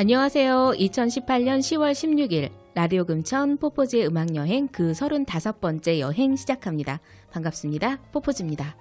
안녕하세요. 2018년 10월 16일 라디오 금천 포포즈의 음악여행 그 35번째 여행 시작합니다. 반갑습니다. 포포즈입니다.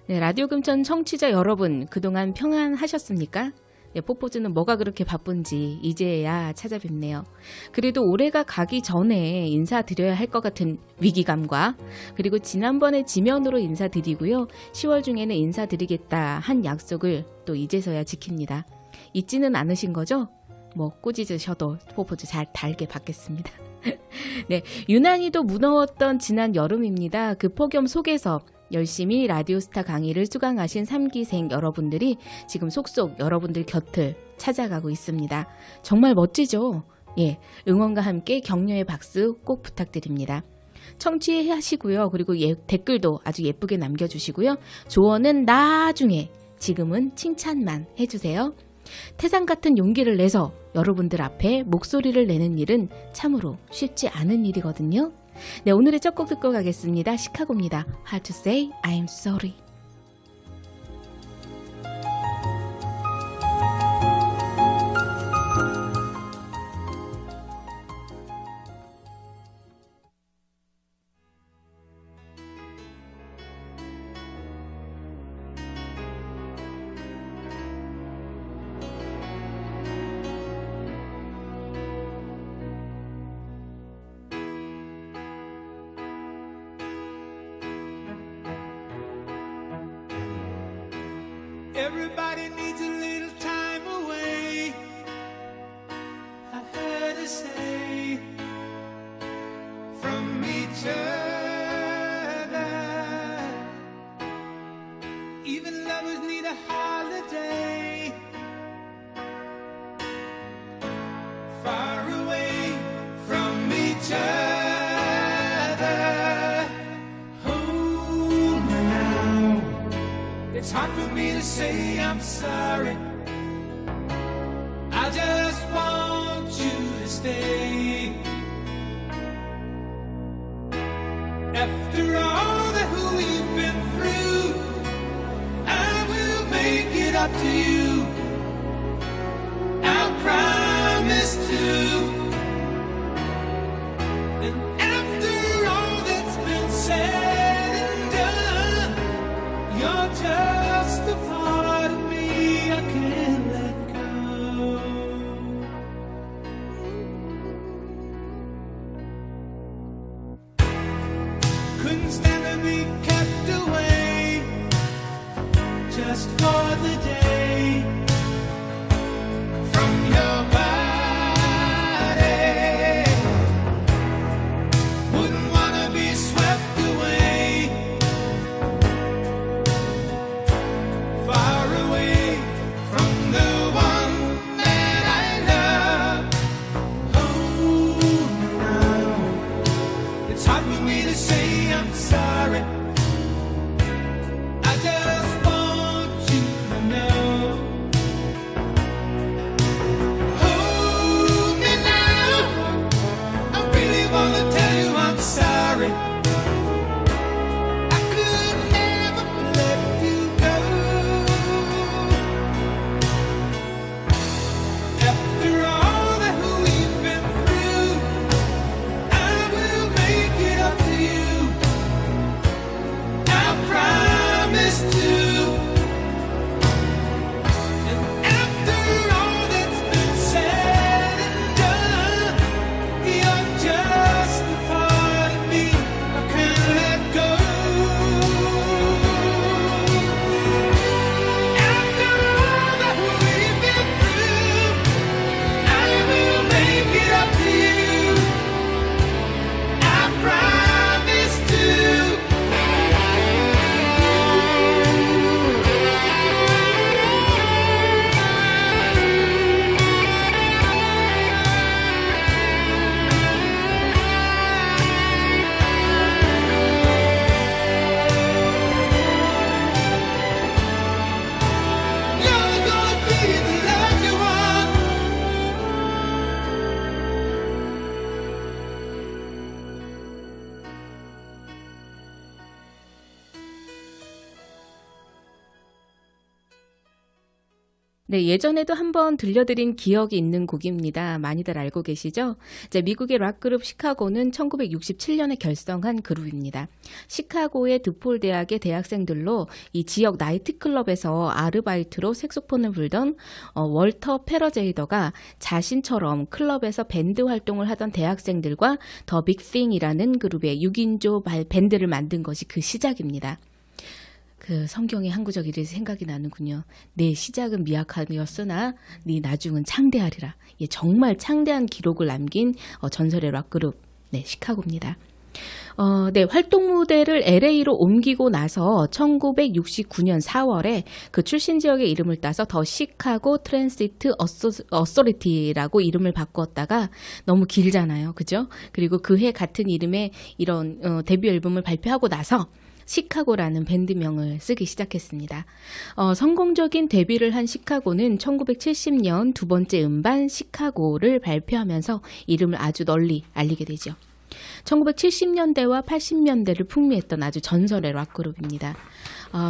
네, 라디오 금천 청취자 여러분, 그동안 평안하셨습니까? 네, 포포즈는 뭐가 그렇게 바쁜지 이제야 찾아뵙네요. 그래도 올해가 가기 전에 인사드려야 할 것 같은 위기감과 그리고 지난번에 지면으로 인사드리고요. 10월 중에는 인사드리겠다 한 약속을 또 이제서야 지킵니다. 잊지는 않으신 거죠? 뭐 꾸짖으셔도 포포즈 잘 달게 받겠습니다. 네, 유난히도 무더웠던 지난 여름입니다. 그 폭염 속에서 열심히 라디오스타 강의를 수강하신 3기생 여러분들이 지금 속속 여러분들 곁을 찾아가고 있습니다. 정말 멋지죠? 예, 응원과 함께 격려의 박수 꼭 부탁드립니다. 청취하시고요. 그리고 댓글도 아주 예쁘게 남겨주시고요. 조언은 나중에, 지금은 칭찬만 해주세요. 태산 같은 용기를 내서 여러분들 앞에 목소리를 내는 일은 참으로 쉽지 않은 일이거든요. 네, 오늘의 첫 곡 듣고 가겠습니다. 시카고입니다. Hard to say I'm sorry. Everybody needs a little time away, I heard her say, from each other. Even lovers need a holiday, far away from each other. Hold me now. It's hard for me to say I'm sorry. I just want you to stay. After all that we've been through, I will make it up to you. I promise to. And after all that's been said and done, you're just a part of me I can't let go. Couldn't stand to be kept away just for the day from your body. Wouldn't wanna be swept away, far away from the one that I love. Hold me now. It's hard for me to say I'm sorry. I just want you to know. Hold me now. I really wanna tell you I'm sorry. I could never let you go. After all that we've been through, I will make it up to you. 네, 예전에도 한번 들려드린 기억이 있는 곡입니다. 많이들 알고 계시죠? 이제 미국의 락그룹 시카고는 1967년에 결성한 그룹입니다. 시카고의 드폴 대학의 대학생들로 이 지역 나이트클럽에서 아르바이트로 색소폰을 불던 월터 페러제이더가 자신처럼 클럽에서 밴드 활동을 하던 대학생들과 더 빅띵이라는 그룹의 6인조 밴드를 만든 것이 그 시작입니다. 그 성경의 한 구절이 생각이 나는군요. 내 시작은 미약하였으나 네 나중은 창대하리라. 예, 정말 창대한 기록을 남긴 전설의 락그룹 시카고입니다. 네, 활동 무대를 LA로 옮기고 나서 1969년 4월에 그 출신 지역의 이름을 따서 더 시카고 트랜시트 어소리티라고 이름을 바꾸었다가 너무 길잖아요. 그죠? 그리고 그해 같은 이름의 이런 데뷔 앨범을 발표하고 나서 시카고라는 밴드명을 쓰기 시작했습니다. 성공적인 데뷔를 한 시카고는 1970년 두 번째 음반 시카고를 발표하면서 이름을 아주 널리 알리게 되죠. 1970년대와 80년대를 풍미했던 아주 전설의 락그룹입니다.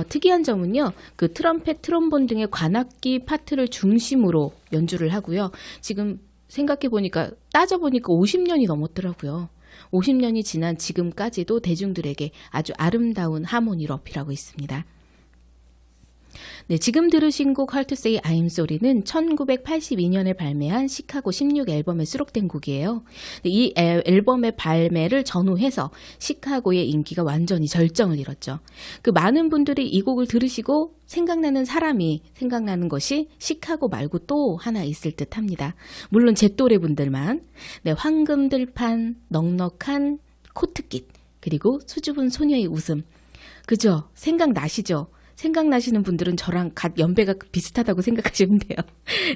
특이한 점은요, 그 트럼펫, 트롬본 등의 관악기 파트를 중심으로 연주를 하고요. 지금 생각해보니까, 따져보니까 50년이 넘었더라고요. 50년이 지난 지금까지도 대중들에게 아주 아름다운 하모니를 어필하고 있습니다. 네, 지금 들으신 곡 Hard to Say I'm Sorry는 1982년에 발매한 시카고 16 앨범에 수록된 곡이에요. 이 앨범의 발매를 전후해서 시카고의 인기가 완전히 절정을 이뤘죠. 그 많은 분들이 이 곡을 들으시고 생각나는 사람이 생각나는 것이 시카고 말고 또 하나 있을 듯 합니다. 물론 제 또래 분들만. 네, 황금들판, 넉넉한 코트깃, 그리고 수줍은 소녀의 웃음. 그죠? 생각나시죠? 생각나시는 분들은 저랑 연배가 비슷하다고 생각하시면 돼요.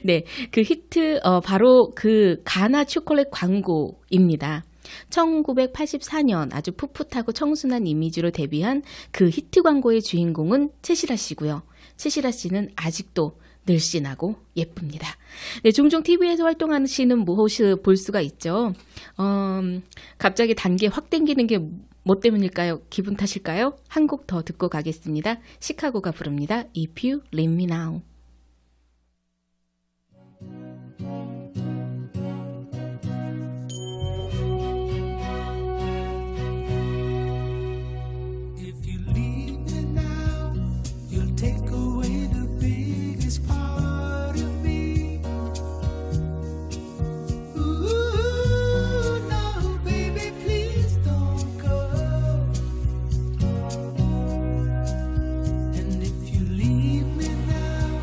네, 그 히트 바로 그 가나 초콜릿 광고입니다. 1984년 아주 풋풋하고 청순한 이미지로 데뷔한 그 히트 광고의 주인공은 채시라 씨고요. 채시라 씨는 아직도 늘씬하고 예쁩니다. 네, 종종 TV에서 활동하시는 모습 볼 수가 있죠. 갑자기 단계 확 땡기는 게 뭐 때문일까요? 기분 탓일까요? 한 곡 더 듣고 가겠습니다. 시카고가 부릅니다. If You Leave Me Now. If you leave me now, you'll take away the biggest part of me. Ooh, no, baby, please don't go. And if you leave me now,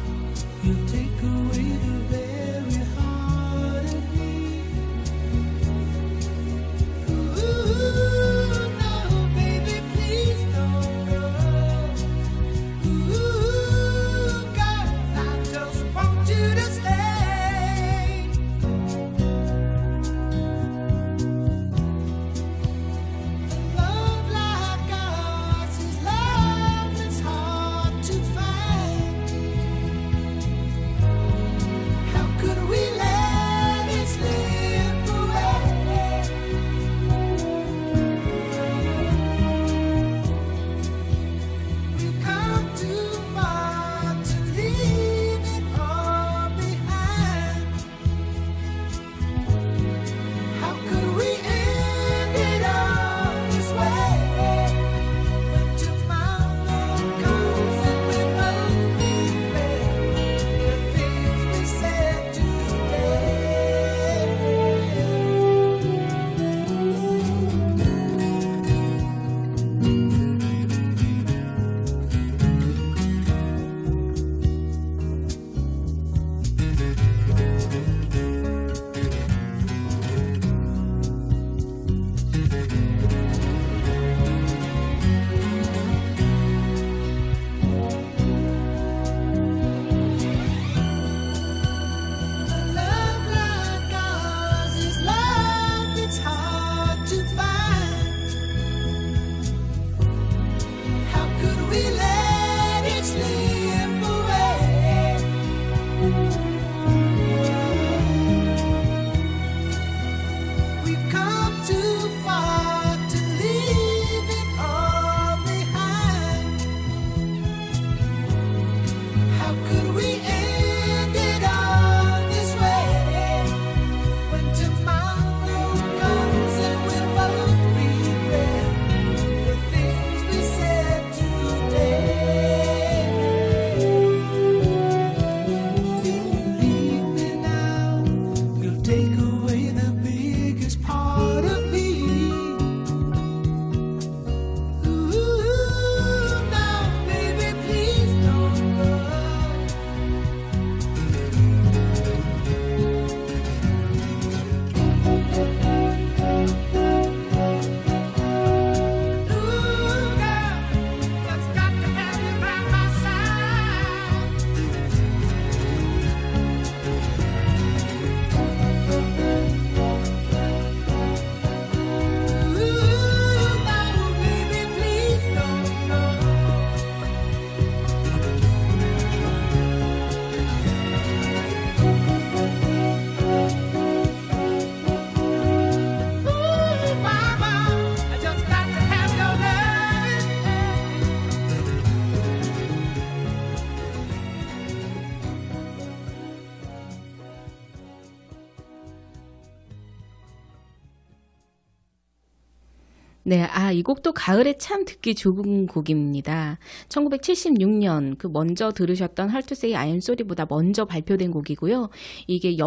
네, 이 곡도 가을에 참 듣기 좋은 곡입니다. 1976년 그 먼저 들으셨던 Hard to Say I Am Sorry보다 먼저 발표된 곡이고요. 이게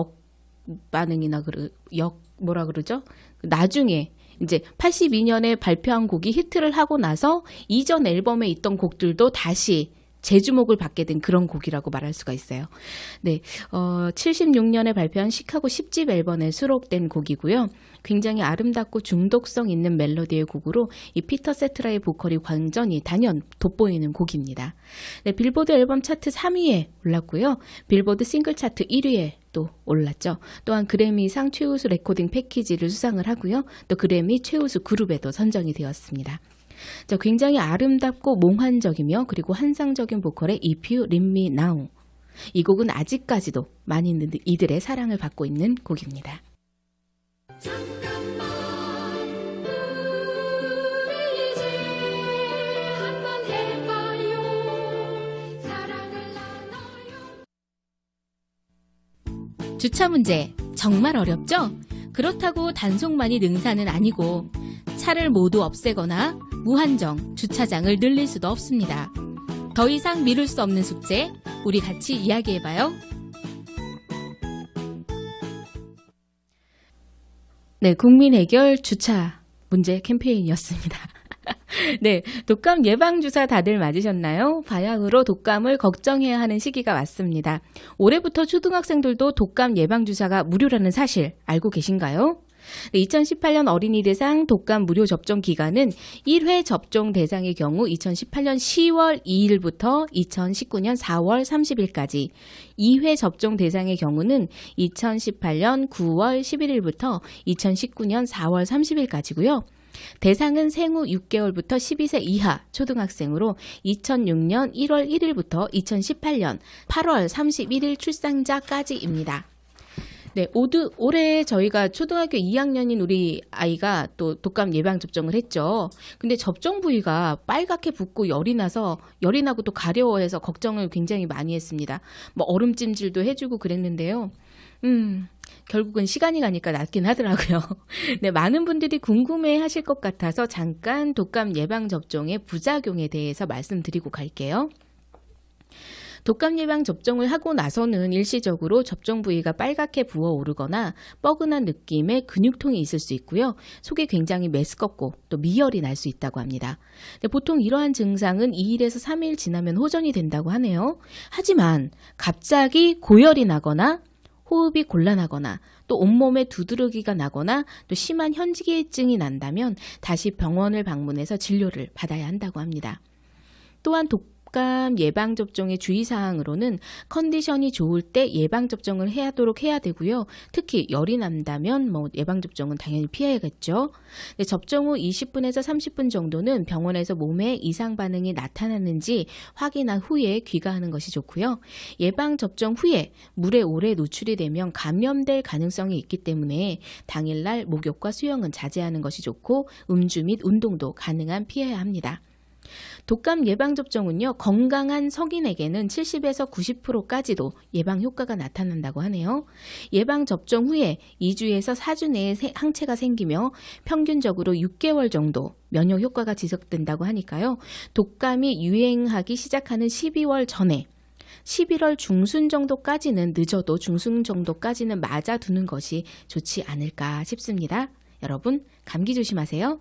뭐라 그러죠? 나중에 이제 82년에 발표한 곡이 히트를 하고 나서 이전 앨범에 있던 곡들도 다시 재주목을 받게 된 그런 곡이라고 말할 수가 있어요. 네, 76년에 발표한 시카고 10집 앨범에 수록된 곡이고요. 굉장히 아름답고 중독성 있는 멜로디의 곡으로 이 피터 세트라의 보컬이 완전히 단연 돋보이는 곡입니다. 네, 빌보드 앨범 차트 3위에 올랐고요. 빌보드 싱글 차트 1위에 또 올랐죠. 또한 그래미상 최우수 레코딩 패키지를 수상을 하고요. 또 그래미 최우수 그룹에도 선정이 되었습니다. 자, 굉장히 아름답고 몽환적이며 그리고 환상적인 보컬의 If You Leave Me Now. 이 곡은 아직까지도 많은 이들의 사랑을 받고 있는 곡입니다. 잠깐만 우리 이제 한번 해봐요. 사랑을 나눠요. 주차 문제 정말 어렵죠? 그렇다고 단속만이 능사는 아니고 차를 모두 없애거나 무한정 주차장을 늘릴 수도 없습니다. 더 이상 미룰 수 없는 숙제, 우리 같이 이야기해봐요. 네, 국민 해결 주차 문제 캠페인이었습니다. 네, 독감 예방주사 다들 맞으셨나요? 바야흐로 독감을 걱정해야 하는 시기가 왔습니다. 올해부터 초등학생들도 독감 예방주사가 무료라는 사실 알고 계신가요? 2018년 어린이 대상 독감 무료 접종 기간은 1회 접종 대상의 경우 2018년 10월 2일부터 2019년 4월 30일까지, 2회 접종 대상의 경우는 2018년 9월 11일부터 2019년 4월 30일까지고요. 대상은 생후 6개월부터 12세 이하 초등학생으로 2006년 1월 1일부터 2018년 8월 31일 출산자까지입니다. 네, 올해 저희가 초등학교 2학년인 우리 아이가 또 독감 예방 접종을 했죠. 근데 접종 부위가 빨갛게 붓고 열이 나고 또 가려워해서 걱정을 굉장히 많이 했습니다. 뭐 얼음찜질도 해주고 그랬는데요. 결국은 시간이 가니까 낫긴 하더라고요. 네, 많은 분들이 궁금해 하실 것 같아서 잠깐 독감 예방 접종의 부작용에 대해서 말씀드리고 갈게요. 독감 예방 접종을 하고 나서는 일시적으로 접종 부위가 빨갛게 부어오르거나 뻐근한 느낌의 근육통이 있을 수 있고요. 속이 굉장히 메스껍고 또 미열이 날 수 있다고 합니다. 보통 이러한 증상은 2일에서 3일 지나면 호전이 된다고 하네요. 하지만 갑자기 고열이 나거나 호흡이 곤란하거나 또 온몸에 두드러기가 나거나 또 심한 현기증이 난다면 다시 병원을 방문해서 진료를 받아야 한다고 합니다. 또한 독감 예방접종의 주의사항으로는 컨디션이 좋을 때 예방접종을 하도록 해야 되고요. 특히 열이 난다면 예방접종은 당연히 피해야겠죠. 네, 접종 후 20분에서 30분 정도는 병원에서 몸에 이상 반응이 나타나는지 확인한 후에 귀가하는 것이 좋고요. 예방접종 후에 물에 오래 노출이 되면 감염될 가능성이 있기 때문에 당일날 목욕과 수영은 자제하는 것이 좋고 음주 및 운동도 가능한 피해야 합니다. 독감 예방접종은요, 건강한 성인에게는 70에서 90%까지도 예방 효과가 나타난다고 하네요. 예방접종 후에 2주에서 4주 내에 항체가 생기며 평균적으로 6개월 정도 면역 효과가 지속된다고 하니까요. 독감이 유행하기 시작하는 12월 전에 11월 중순 정도까지는, 늦어도 중순 정도까지는 맞아두는 것이 좋지 않을까 싶습니다. 여러분, 감기 조심하세요.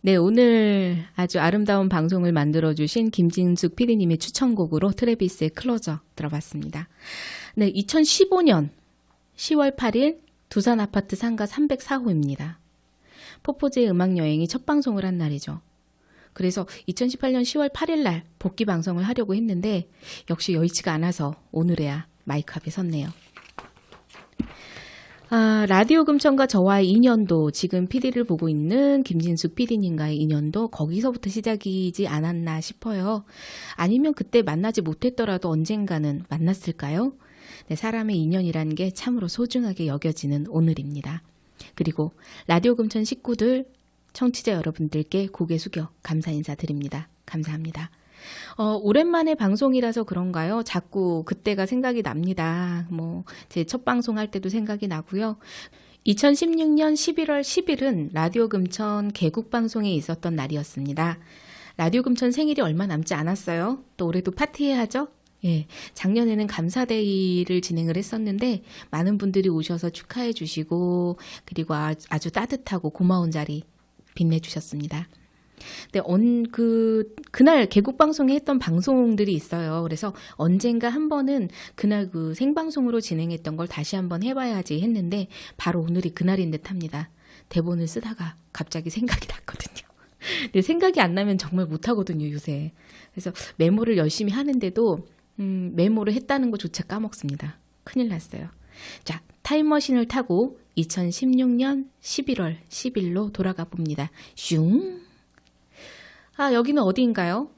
네, 오늘 아주 아름다운 방송을 만들어주신 김진숙 PD님의 추천곡으로 트래비스의 클로저 들어봤습니다. 네, 2015년 10월 8일 두산 아파트 상가 304호입니다. 포포즈의 음악여행이 첫 방송을 한 날이죠. 그래서 2018년 10월 8일 날 복귀 방송을 하려고 했는데 역시 여의치가 않아서 오늘에야 마이크 앞에 섰네요. 라디오 금천과 저와의 인연도 지금 PD를 보고 있는 김진숙 PD님과의 인연도 거기서부터 시작이지 않았나 싶어요. 아니면 그때 만나지 못했더라도 언젠가는 만났을까요? 네, 사람의 인연이라는 게 참으로 소중하게 여겨지는 오늘입니다. 그리고 라디오 금천 식구들, 청취자 여러분들께 고개 숙여 감사 인사드립니다. 감사합니다. 오랜만에 방송이라서 그런가요? 자꾸 그때가 생각이 납니다. 제 첫 방송할 때도 생각이 나고요. 2016년 11월 10일은 라디오 금천 개국 방송에 있었던 날이었습니다. 라디오 금천 생일이 얼마 남지 않았어요. 또 올해도 파티해야 하죠? 예, 작년에는 감사데이를 진행을 했었는데 많은 분들이 오셔서 축하해 주시고 그리고 아주 따뜻하고 고마운 자리 빛내주셨습니다. 네, 그날 개국 방송에 했던 방송들이 있어요. 그래서 언젠가 한 번은 그날 그 생방송으로 진행했던 걸 다시 한번 해봐야지 했는데 바로 오늘이 그날인 듯 합니다. 대본을 쓰다가 갑자기 생각이 났거든요. 근데 생각이 안 나면 정말 못하거든요, 요새. 그래서 메모를 열심히 하는데도 메모를 했다는 것조차 까먹습니다. 큰일 났어요. 자, 타임머신을 타고 2016년 11월 10일로 돌아가 봅니다. 슝! 여기는 어디인가요?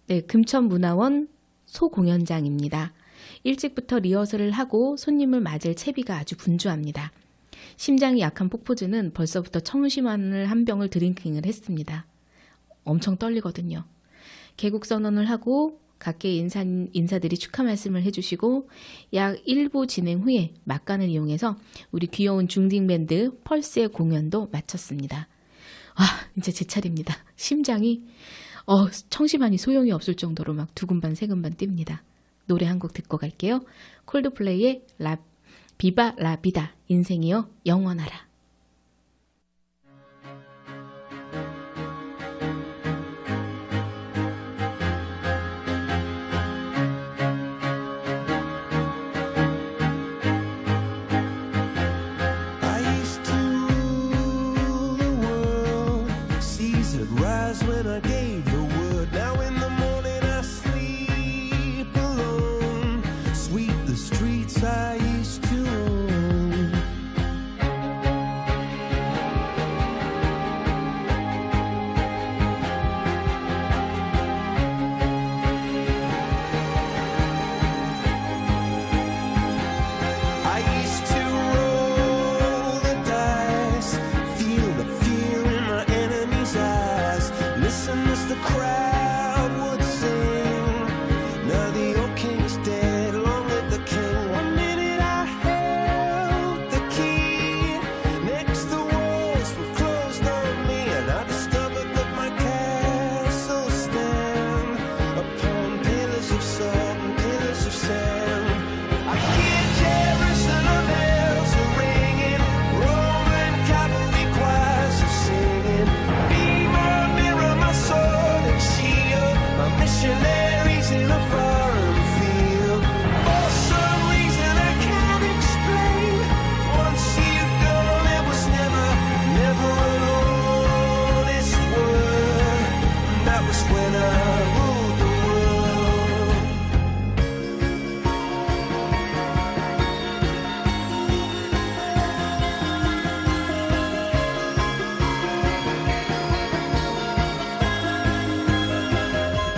네, 금천문화원 소공연장입니다. 일찍부터 리허설을 하고 손님을 맞을 채비가 아주 분주합니다. 심장이 약한 포포즈는 벌써부터 청심환을 한 병을 드링킹을 했습니다. 엄청 떨리거든요. 개국 선언을 하고 각계 인사들이 축하 말씀을 해주시고 약 1부 진행 후에 막간을 이용해서 우리 귀여운 중딩밴드 펄스의 공연도 마쳤습니다. 이제 제 차례입니다. 심장이 청심환이 소용이 없을 정도로 막 두근반 세근반 뜁니다. 노래 한 곡 듣고 갈게요. 콜드플레이의 비바 라비다 인생이여 영원하라. I used to rule the world. Seas would rise when I gave the word. Now in the morning I sleep alone. Sweep the streets I used to own. I used to roll the dice, feel the fear in my enemy's eyes. Listen as the crowd would sing. Now the old king is dead, long live the king. One minute I held the key, next the walls were closed on me, and I discovered that my castle stand upon pillars of salt and pillars of sand. I hear Jerusalem bells are ringing, Roman cavalry choirs are singing. Be my mirror, my sword and shield, my missionaries in a foreign field. For some reason I can't explain, once you've gone there was never an honest word. That was when I ruled the world.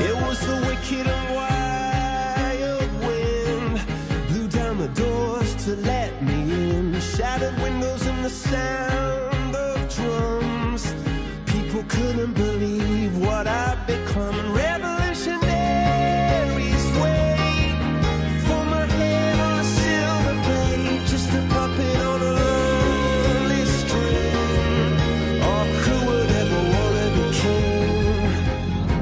It was the wicked and wild wind, blew down the doors to let me in, shattered windows and the sound of drums. People couldn't believe what I'd become, and revolutionaries wait for my head on a silver plate, just a puppet on a lonely string. Oh, who would ever wanna be king?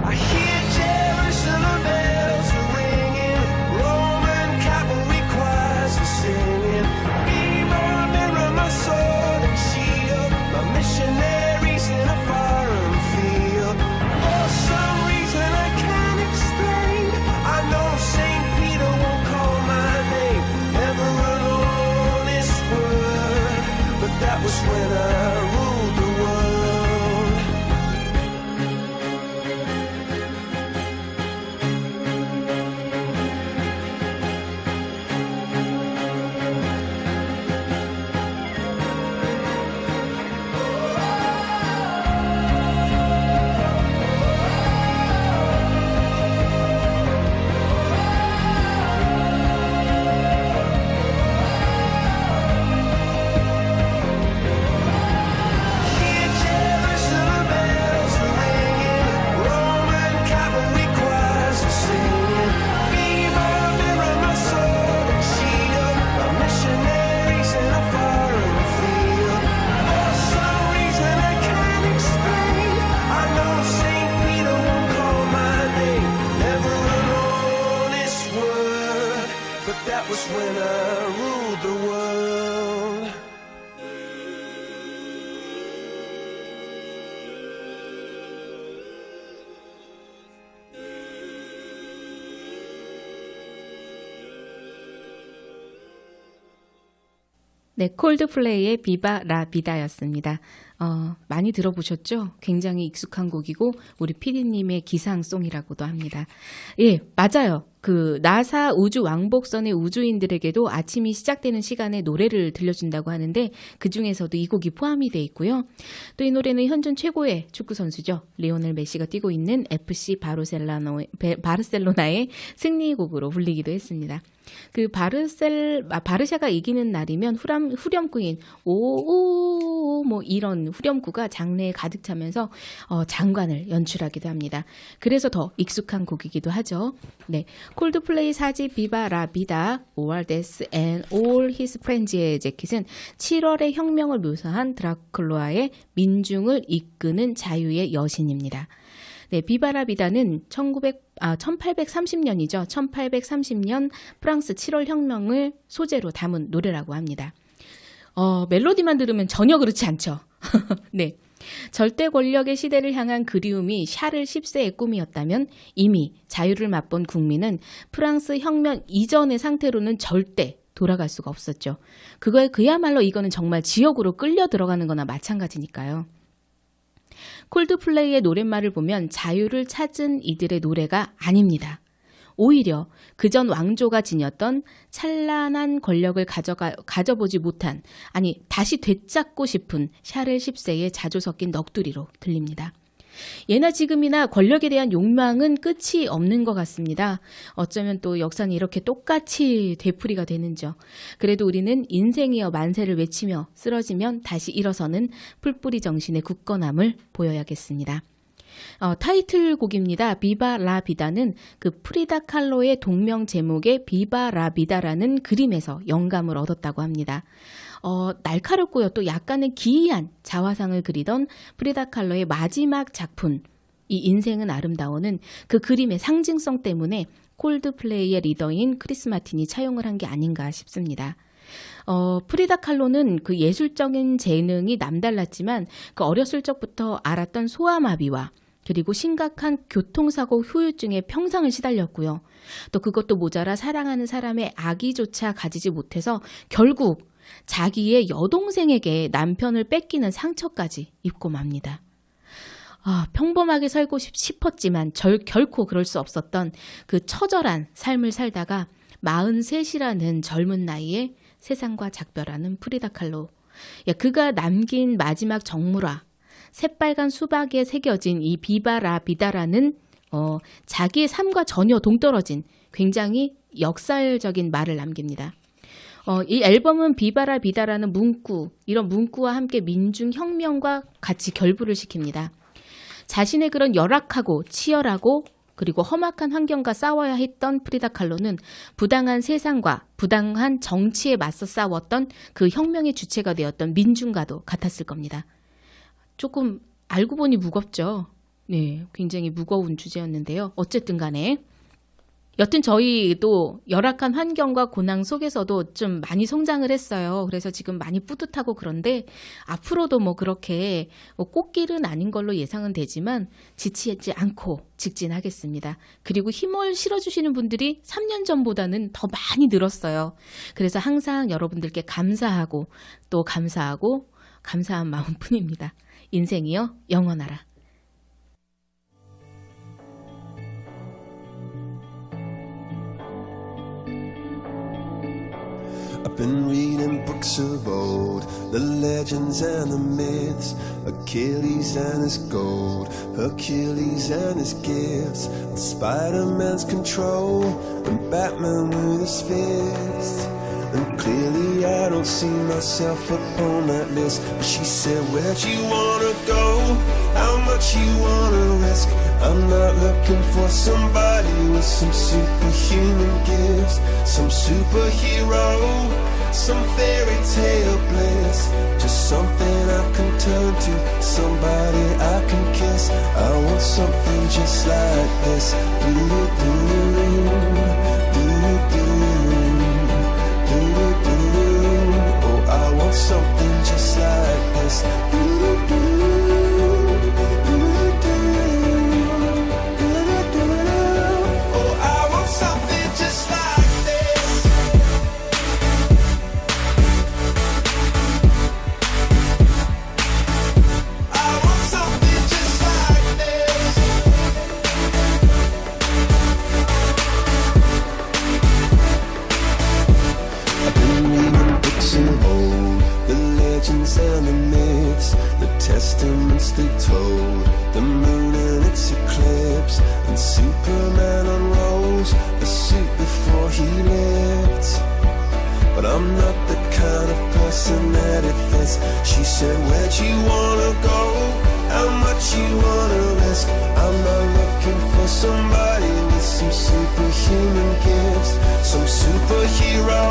I hear Jerusalem bells are ringing, Roman cavalry choirs are singing. Be my mirror, my sword and shield, my missionaries in a foreign field. that was when I ruled the world. 네, 콜드플레이의 비바 라 비다였습니다. 많이 들어보셨죠? 굉장히 익숙한 곡이고 우리 PD님의 기상송이라고도 합니다. 예, 맞아요. 그 나사 우주 왕복선의 우주인들에게도 아침이 시작되는 시간에 노래를 들려준다고 하는데 그 중에서도 이 곡이 포함이 돼 있고요. 또 이 노래는 현존 최고의 축구 선수죠. 리오넬 메시가 뛰고 있는 FC 바르셀로나의 승리곡으로 불리기도 했습니다. 그 바르샤가 이기는 날이면 후렴구인 오오 뭐 이런 후렴구가 장내에 가득 차면서 장관을 연출하기도 합니다. 그래서 더 익숙한 곡이기도 하죠. 네, 콜드플레이 4집 비바 라 비다, 오알데스 and all his friends의 재킷은 7월의 혁명을 묘사한 드라큘라의 민중을 이끄는 자유의 여신입니다. 네, 비바라 비다는 1830년이죠. 1830년 프랑스 7월 혁명을 소재로 담은 노래라고 합니다. 멜로디만 들으면 전혀 그렇지 않죠. 네. 절대 권력의 시대를 향한 그리움이 샤를 10세의 꿈이었다면 이미 자유를 맛본 국민은 프랑스 혁명 이전의 상태로는 절대 돌아갈 수가 없었죠. 그야말로 이거는 정말 지옥으로 끌려 들어가는 거나 마찬가지니까요. 콜드플레이의 노랫말을 보면 자유를 찾은 이들의 노래가 아닙니다. 오히려 그전 왕조가 지녔던 찬란한 권력을 가져보지 못한, 아니 다시 되찾고 싶은 샤를 10세의 자조 섞인 넋두리로 들립니다. 예나 지금이나 권력에 대한 욕망은 끝이 없는 것 같습니다. 어쩌면 또 역사는 이렇게 똑같이 되풀이가 되는죠. 그래도 우리는 인생이여 만세를 외치며 쓰러지면 다시 일어서는 풀뿌리 정신의 굳건함을 보여야겠습니다. 타이틀곡입니다. 비바 라 비다는 그 프리다 칼로의 동명 제목의 비바 라 비다라는 그림에서 영감을 얻었다고 합니다. 날카롭고요. 또 약간의 기이한 자화상을 그리던 프리다 칼로의 마지막 작품 이 인생은 아름다워는 그 그림의 상징성 때문에 콜드플레이의 리더인 크리스 마틴이 차용을 한 게 아닌가 싶습니다. 프리다 칼로는 그 예술적인 재능이 남달랐지만 그 어렸을 적부터 앓았던 소아마비와 그리고 심각한 교통사고 후유증에 평생을 시달렸고요. 또 그것도 모자라 사랑하는 사람의 아기조차 가지지 못해서 결국 자기의 여동생에게 남편을 뺏기는 상처까지 입고 맙니다. 평범하게 살고 싶었지만 결코 그럴 수 없었던 그 처절한 삶을 살다가 43이라는 젊은 나이에 세상과 작별하는 프리다 칼로. 그가 남긴 마지막 정물화, 새빨간 수박에 새겨진 이 비바 라 비다라는 자기의 삶과 전혀 동떨어진 굉장히 역사적인 말을 남깁니다. 이 앨범은 비바 라 비다라는 문구, 이런 문구와 함께 민중혁명과 같이 결부를 시킵니다. 자신의 그런 열악하고 치열하고 그리고 험악한 환경과 싸워야 했던 프리다 칼로는 부당한 세상과 부당한 정치에 맞서 싸웠던 그 혁명의 주체가 되었던 민중과도 같았을 겁니다. 조금 알고 보니 무겁죠. 네, 굉장히 무거운 주제였는데요. 어쨌든 간에 여튼 저희도 열악한 환경과 고난 속에서도 좀 많이 성장을 했어요. 그래서 지금 많이 뿌듯하고 그런데 앞으로도 뭐 그렇게 꽃길은 아닌 걸로 예상은 되지만 지치지 않고 직진하겠습니다. 그리고 힘을 실어주시는 분들이 3년 전보다는 더 많이 늘었어요. 그래서 항상 여러분들께 감사하고 또 감사한 마음뿐입니다. 인생이여 영원하라. I've been reading books of old, the legends and the myths, Achilles and his gold, Hercules and his gifts, and Spider-Man's control, and Batman with his fists. And clearly I don't see myself upon that list. But she said, where'd you wanna go? How much you wanna risk? I'm not looking for somebody with some superhuman gifts, some superhero, some fairy tale bliss. Just something I can turn to, somebody I can kiss. I want something just like this. Do-do-do, do-do-do. Said, where'd you wanna go? How much you wanna risk? I'm not looking for somebody with some superhuman gifts, some superhero,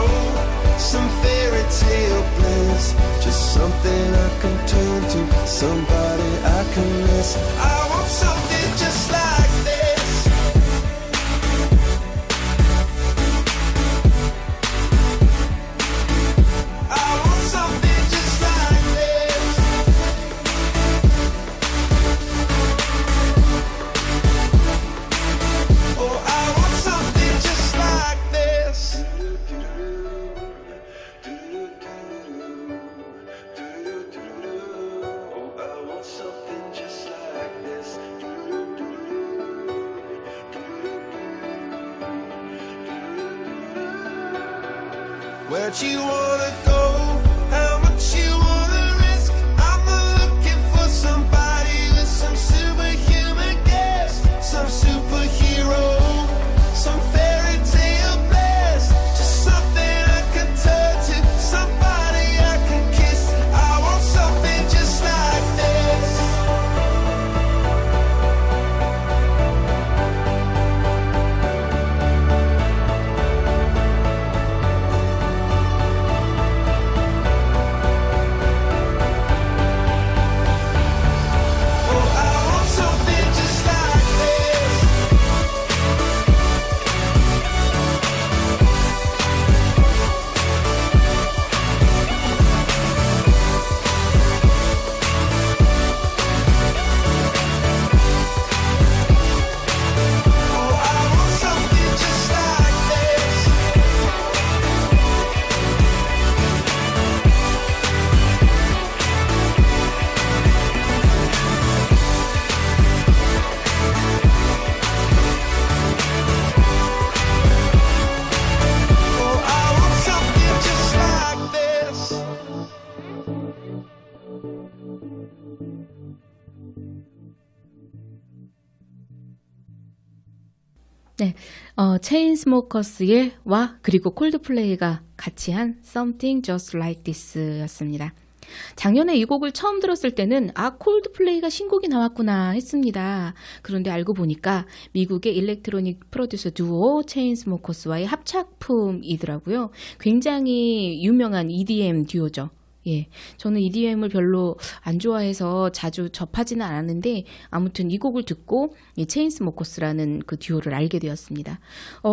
some fairy tale bliss. Just something I can turn to, somebody I can miss. I want something just like this. I want something just like this. Oh, I want something just like this. Oh, I want something just like this. Where'd you wanna go? How much you wanna risk? I'm not looking for somebody with some superhuman gifts, some superhero, some fairy tale bliss. Just something I can turn to, somebody I can kiss. I want something just like this. Oh, I want something just like this. Oh, I want something just like this. Oh, I want something just like this. 네, 체인스모커스의 와 그리고 콜드플레이가 같이 한 Something Just Like This였습니다. 작년에 이 곡을 처음 들었을 때는 콜드플레이가 신곡이 나왔구나 했습니다. 그런데 알고 보니까 미국의 일렉트로닉 프로듀서 듀오 체인스모커스와의 합작품이더라고요. 굉장히 유명한 EDM 듀오죠. 예, 저는 EDM을 별로 안 좋아해서 자주 접하지는 않았는데 아무튼 이 곡을 듣고 이 체인스모커스라는 그 듀오를 알게 되었습니다.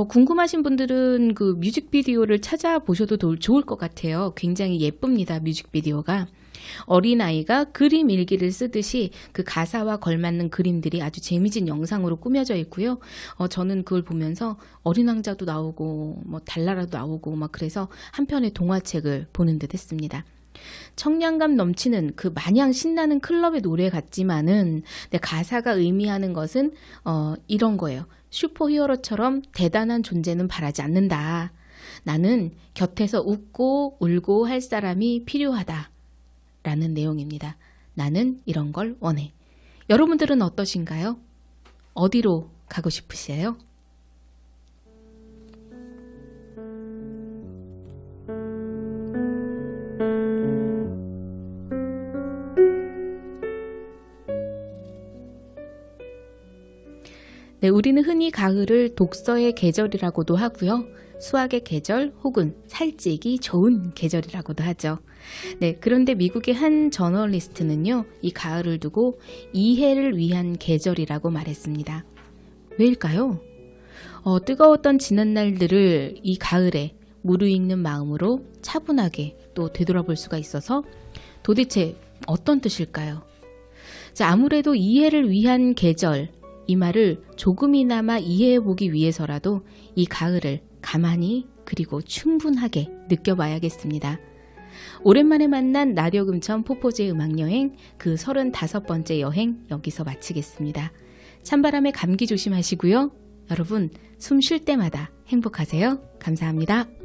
궁금하신 분들은 그 뮤직비디오를 찾아보셔도 좋을 것 같아요. 굉장히 예쁩니다, 뮤직비디오가. 어린아이가 그림 일기를 쓰듯이 그 가사와 걸맞는 그림들이 아주 재미진 영상으로 꾸며져 있고요. 저는 그걸 보면서 어린 왕자도 나오고 뭐 달나라도 나오고 막 그래서 한편의 동화책을 보는 듯 했습니다. 청량감 넘치는 그 마냥 신나는 클럽의 노래 같지만은 가사가 의미하는 것은 이런 거예요. 슈퍼히어로처럼 대단한 존재는 바라지 않는다. 나는 곁에서 웃고 울고 할 사람이 필요하다. 라는 내용입니다. 나는 이런 걸 원해. 여러분들은 어떠신가요? 어디로 가고 싶으세요? 네, 우리는 흔히 가을을 독서의 계절이라고도 하고요. 수학의 계절 혹은 살찌기 좋은 계절이라고도 하죠. 네, 그런데 미국의 한 저널리스트는요, 이 가을을 두고 이해를 위한 계절이라고 말했습니다. 왜일까요? 뜨거웠던 지난 날들을 이 가을에 무르익는 마음으로 차분하게 또 되돌아볼 수가 있어서 도대체 어떤 뜻일까요? 자, 아무래도 이해를 위한 계절, 이 말을 조금이나마 이해해보기 위해서라도 이 가을을 가만히 그리고 충분하게 느껴봐야겠습니다. 오랜만에 만난 라디오 금천 포포즈의 음악여행 그 35번째 여행 여기서 마치겠습니다. 찬바람에 감기 조심하시고요. 여러분 숨 쉴 때마다 행복하세요. 감사합니다.